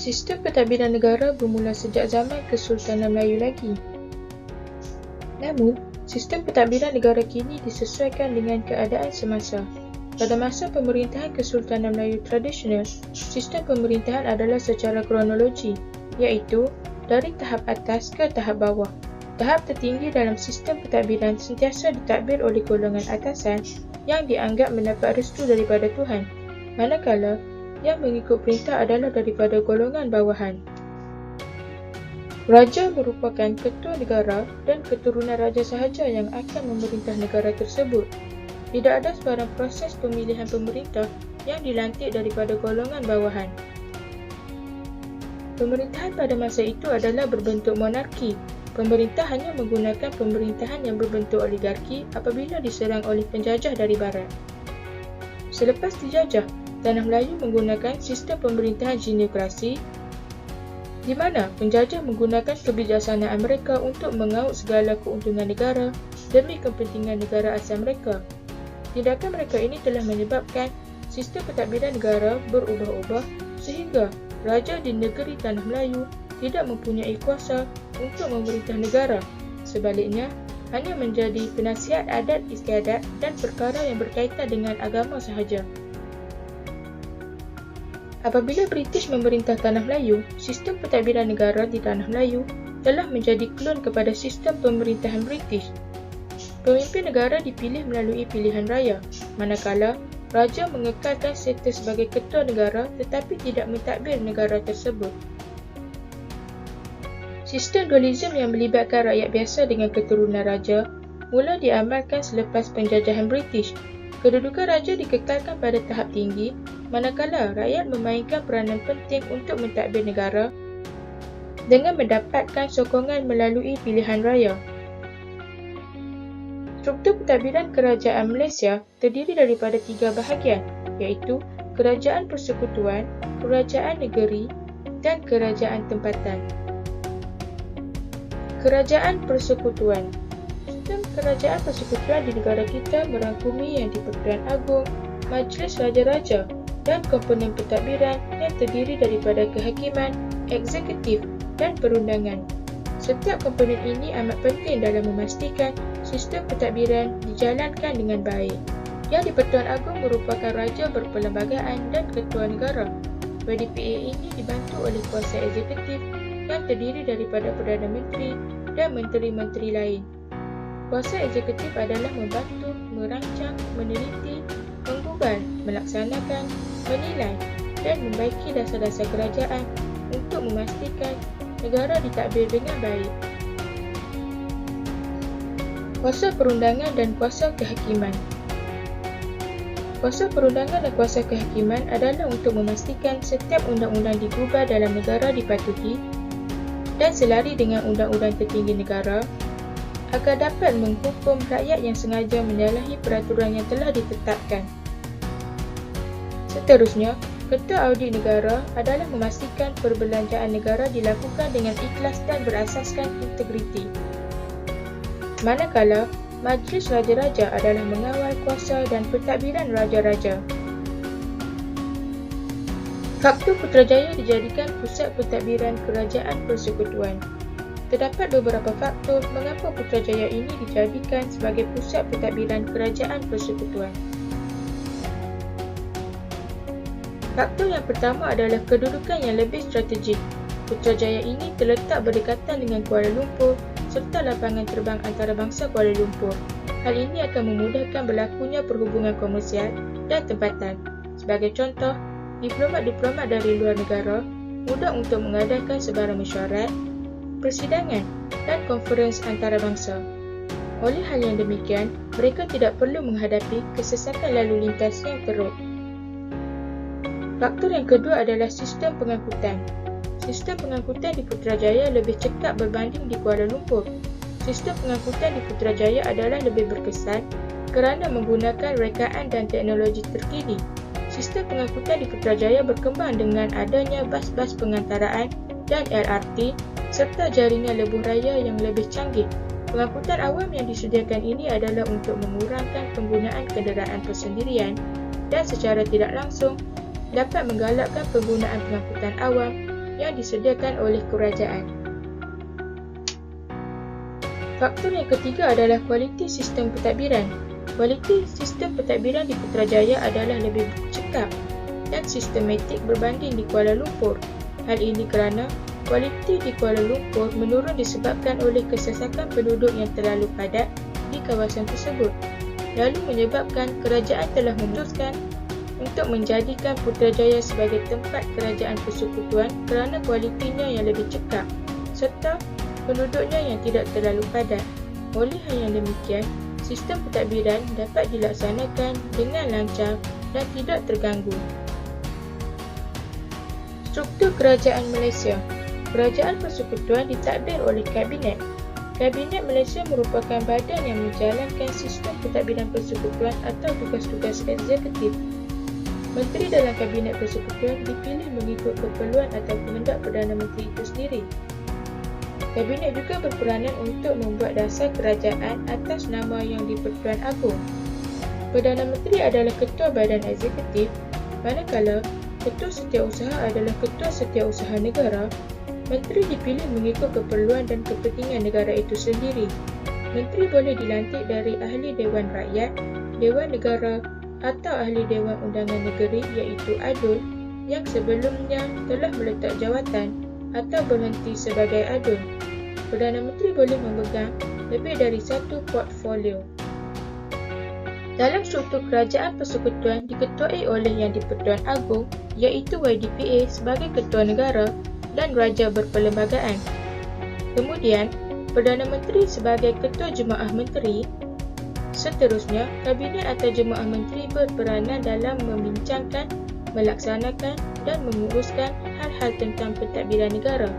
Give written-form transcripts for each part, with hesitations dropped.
Sistem pentadbiran negara bermula sejak zaman Kesultanan Melayu lagi. Namun, sistem pentadbiran negara kini disesuaikan dengan keadaan semasa. Pada masa pemerintahan Kesultanan Melayu tradisional, sistem pemerintahan adalah secara kronologi, iaitu dari tahap atas ke tahap bawah. Tahap tertinggi dalam sistem pentadbiran sentiasa ditadbir oleh golongan atasan yang dianggap mendapat restu daripada Tuhan, manakala yang mengikut perintah adalah daripada golongan bawahan. Raja merupakan ketua negara dan keturunan raja sahaja yang akan memerintah negara tersebut. Tidak ada sebarang proses pemilihan pemerintah yang dilantik daripada golongan bawahan. Pemerintahan pada masa itu adalah berbentuk monarki. Pemerintah hanya menggunakan pemerintahan yang berbentuk oligarki apabila diserang oleh penjajah dari barat. Selepas dijajah, Tanah Melayu menggunakan sistem pemerintahan geneokrasi di mana penjajah menggunakan kebijaksanaan mereka untuk mengaut segala keuntungan negara demi kepentingan negara asal mereka. Tindakan mereka ini telah menyebabkan sistem pentadbiran negara berubah-ubah sehingga raja di negeri Tanah Melayu tidak mempunyai kuasa untuk memerintah negara. Sebaliknya, hanya menjadi penasihat adat istiadat dan perkara yang berkaitan dengan agama sahaja. Apabila British memerintah Tanah Melayu, sistem pentadbiran negara di Tanah Melayu telah menjadi klon kepada sistem pemerintahan British. Pemimpin negara dipilih melalui pilihan raya, manakala raja mengekalkan status sebagai ketua negara tetapi tidak mentadbir negara tersebut. Sistem dualisme yang melibatkan rakyat biasa dengan keturunan raja mula diamalkan selepas penjajahan British. Kedudukan raja dikekalkan pada tahap tinggi, manakala rakyat memainkan peranan penting untuk mentadbir negara dengan mendapatkan sokongan melalui pilihan raya. Struktur pentadbiran kerajaan Malaysia terdiri daripada 3 bahagian, iaitu kerajaan persekutuan, kerajaan negeri dan kerajaan tempatan. Kerajaan persekutuan. Sistem kerajaan persekutuan di negara kita merangkumi yang di-Pertuan Agong, Majlis Raja-Raja dan komponen pentadbiran yang terdiri daripada kehakiman, eksekutif dan perundangan. Setiap komponen ini amat penting dalam memastikan sistem pentadbiran dijalankan dengan baik. Yang di-Pertuan Agong merupakan raja berperlembagaan dan ketua negara. PDPA ini dibantu oleh kuasa eksekutif yang terdiri daripada Perdana Menteri dan menteri-menteri lain. Kuasa eksekutif adalah membantu, merancang, meneliti, menggubal, melaksanakan, menilai dan membaiki dasar-dasar kerajaan untuk memastikan negara ditadbir dengan baik. Kuasa perundangan dan kuasa kehakiman. Kuasa perundangan dan kuasa kehakiman adalah untuk memastikan setiap undang-undang digubal dalam negara dipatuhi dan selari dengan undang-undang tertinggi negara agar dapat menghukum rakyat yang sengaja menyalahi peraturan yang telah ditetapkan. Seterusnya, ketua audit negara adalah memastikan perbelanjaan negara dilakukan dengan ikhlas dan berasaskan integriti. Manakala, Majlis Raja-Raja adalah mengawal kuasa dan pentadbiran raja-raja. Faktor Putrajaya dijadikan pusat pentadbiran kerajaan persekutuan. Terdapat beberapa faktor mengapa Putrajaya ini dijadikan sebagai pusat pentadbiran kerajaan persekutuan. Faktor yang pertama adalah kedudukan yang lebih strategik. Putrajaya ini terletak berdekatan dengan Kuala Lumpur serta lapangan terbang antarabangsa Kuala Lumpur. Hal ini akan memudahkan berlakunya perhubungan komersial dan tempatan. Sebagai contoh, diplomat-diplomat dari luar negara mudah untuk mengadakan sebarang mesyuarat, persidangan dan konferens antarabangsa. Oleh hal yang demikian, mereka tidak perlu menghadapi kesesakan lalu lintas yang teruk. Faktor yang kedua adalah sistem pengangkutan. Sistem pengangkutan di Putrajaya lebih cepat berbanding di Kuala Lumpur. Sistem pengangkutan di Putrajaya adalah lebih berkesan kerana menggunakan rekaan dan teknologi terkini. Sistem pengangkutan di Putrajaya berkembang dengan adanya bas-bas pengantaraan dan LRT serta jaringan lebuh raya yang lebih canggih. Pengangkutan awam yang disediakan ini adalah untuk mengurangkan penggunaan kenderaan persendirian dan secara tidak langsung dapat menggalakkan penggunaan pengangkutan awam yang disediakan oleh kerajaan. Faktor yang ketiga adalah kualiti sistem pentadbiran. Kualiti sistem pentadbiran di Putrajaya adalah lebih cekap dan sistematik berbanding di Kuala Lumpur. Hal ini kerana kualiti di Kuala Lumpur menurun disebabkan oleh kesesakan penduduk yang terlalu padat di kawasan tersebut, lalu menyebabkan kerajaan telah memutuskan untuk menjadikan Putrajaya sebagai tempat kerajaan persekutuan kerana kualitinya yang lebih cekap serta penduduknya yang tidak terlalu padat. Oleh hal yang demikian, sistem pentadbiran dapat dilaksanakan dengan lancar dan tidak terganggu. Struktur Kerajaan Malaysia. Kerajaan Persekutuan ditadbir oleh Kabinet. Kabinet Malaysia merupakan badan yang menjalankan sistem pentadbiran persekutuan atau tugas-tugas eksekutif. Menteri dalam Kabinet Persekutuan dipilih mengikut keperluan atau kehendak Perdana Menteri itu sendiri. Kabinet juga berperanan untuk membuat dasar kerajaan atas nama Yang di-Pertuan Agong. Perdana Menteri adalah Ketua Badan Eksekutif, manakala Ketua Setiausaha adalah Ketua Setiausaha Negara. Menteri dipilih mengikut keperluan dan kepentingan negara itu sendiri. Menteri boleh dilantik dari Ahli Dewan Rakyat, Dewan Negara atau Ahli Dewan Undangan Negeri iaitu ADUL yang sebelumnya telah meletak jawatan atau berhenti sebagai ADUL. Perdana Menteri boleh memegang lebih dari satu portfolio. Dalam struktur kerajaan persekutuan diketuai oleh Yang di-Pertuan Agong iaitu YDPA sebagai Ketua Negara dan Raja Berperlembagaan. Kemudian, Perdana Menteri sebagai Ketua Jemaah Menteri. Seterusnya, Kabinet atau Jemaah Menteri berperanan dalam membincangkan, melaksanakan dan menguruskan hal-hal tentang pentadbiran negara.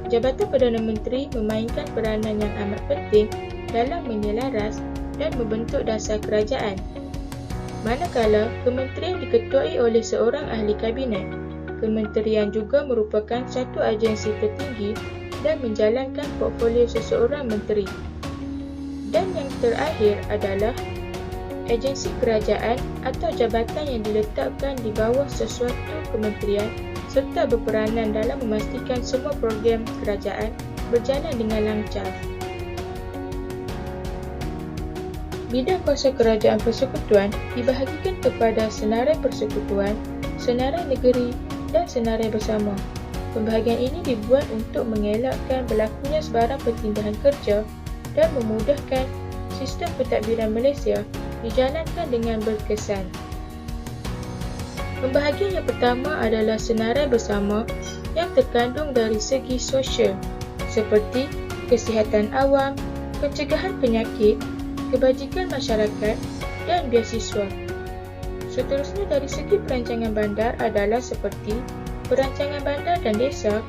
Jabatan Perdana Menteri memainkan peranan yang amat penting dalam menyelaras dan membentuk dasar kerajaan. Manakala kementerian diketuai oleh seorang ahli kabinet, kementerian juga merupakan satu agensi tertinggi dan menjalankan portfolio seseorang menteri. Dan yang terakhir adalah agensi kerajaan atau jabatan yang diletakkan di bawah sesuatu kementerian serta berperanan dalam memastikan semua program kerajaan berjalan dengan lancar. Bidang kuasa kerajaan persekutuan dibahagikan kepada senarai persekutuan, senarai negeri dan senarai bersama. Pembahagian ini dibuat untuk mengelakkan berlakunya sebarang pertindahan kerja dan memudahkan sistem pentadbiran Malaysia dijalankan dengan berkesan. Pembahagian yang pertama adalah senarai bersama yang terkandung dari segi sosial seperti kesihatan awam, pencegahan penyakit, kebajikan masyarakat dan beasiswa. Seterusnya dari segi perancangan bandar adalah seperti perancangan bandar dan desa,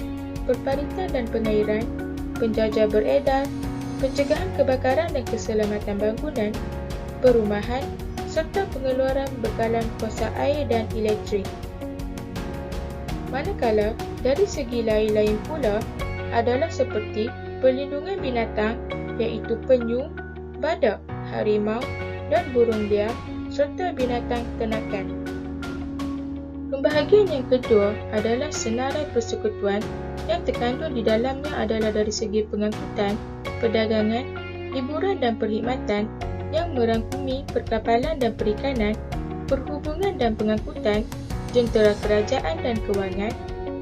perparitan dan pengairan, penjajah beredar, pencegahan kebakaran dan keselamatan bangunan, perumahan serta pengeluaran bekalan kuasa air dan elektrik. Manakala dari segi lain-lain pula adalah seperti perlindungan binatang iaitu penyu, badak, harimau dan burung liar serta binatang ternakan. Pembahagian yang kedua adalah senarai persekutuan yang terkandung di dalamnya adalah dari segi pengangkutan, perdagangan, hiburan dan perkhidmatan yang merangkumi perkapalan dan perikanan, perhubungan dan pengangkutan, jentera kerajaan dan kewangan.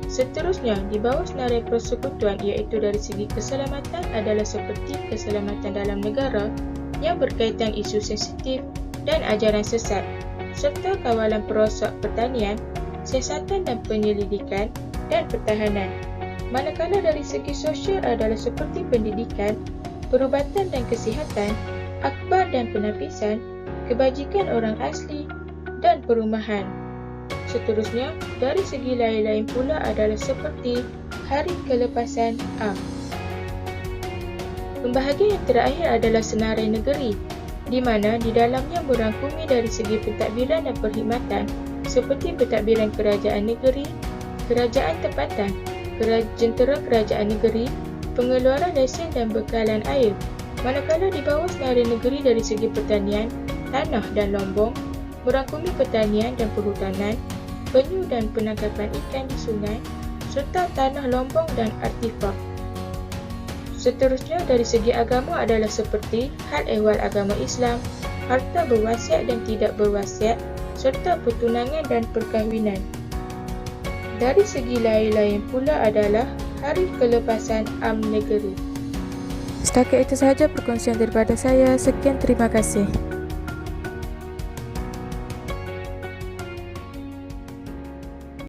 Seterusnya, di bawah senarai persekutuan iaitu dari segi keselamatan adalah seperti keselamatan dalam negara yang berkaitan isu sensitif dan ajaran sesat, serta kawalan perosak pertanian, siasatan dan penyelidikan dan pertahanan. Manakala dari segi sosial adalah seperti pendidikan, perubatan dan kesihatan, akhbar dan penapisan, kebajikan orang asli dan perumahan. Seterusnya, dari segi lain-lain pula adalah seperti Hari Kelepasan Am. Pembahagian yang terakhir adalah senarai negeri, di mana di dalamnya merangkumi dari segi pentadbiran dan perkhidmatan seperti pentadbiran kerajaan negeri, kerajaan tempatan, jentera kerajaan negeri, pengeluaran lesen dan bekalan air. Manakala di bawah senarai negeri dari segi pertanian, tanah dan lombong, merangkumi pertanian dan perhutanan, penyu dan penangkapan ikan di sungai, serta tanah lombong dan artifak. Seterusnya dari segi agama adalah seperti hal ehwal agama Islam, harta berwasiat dan tidak berwasiat, serta pertunangan dan perkahwinan. Dari segi lain-lain pula adalah hari kelepasan am negeri. Setakat itu sahaja perkongsian daripada saya. Sekian, terima kasih.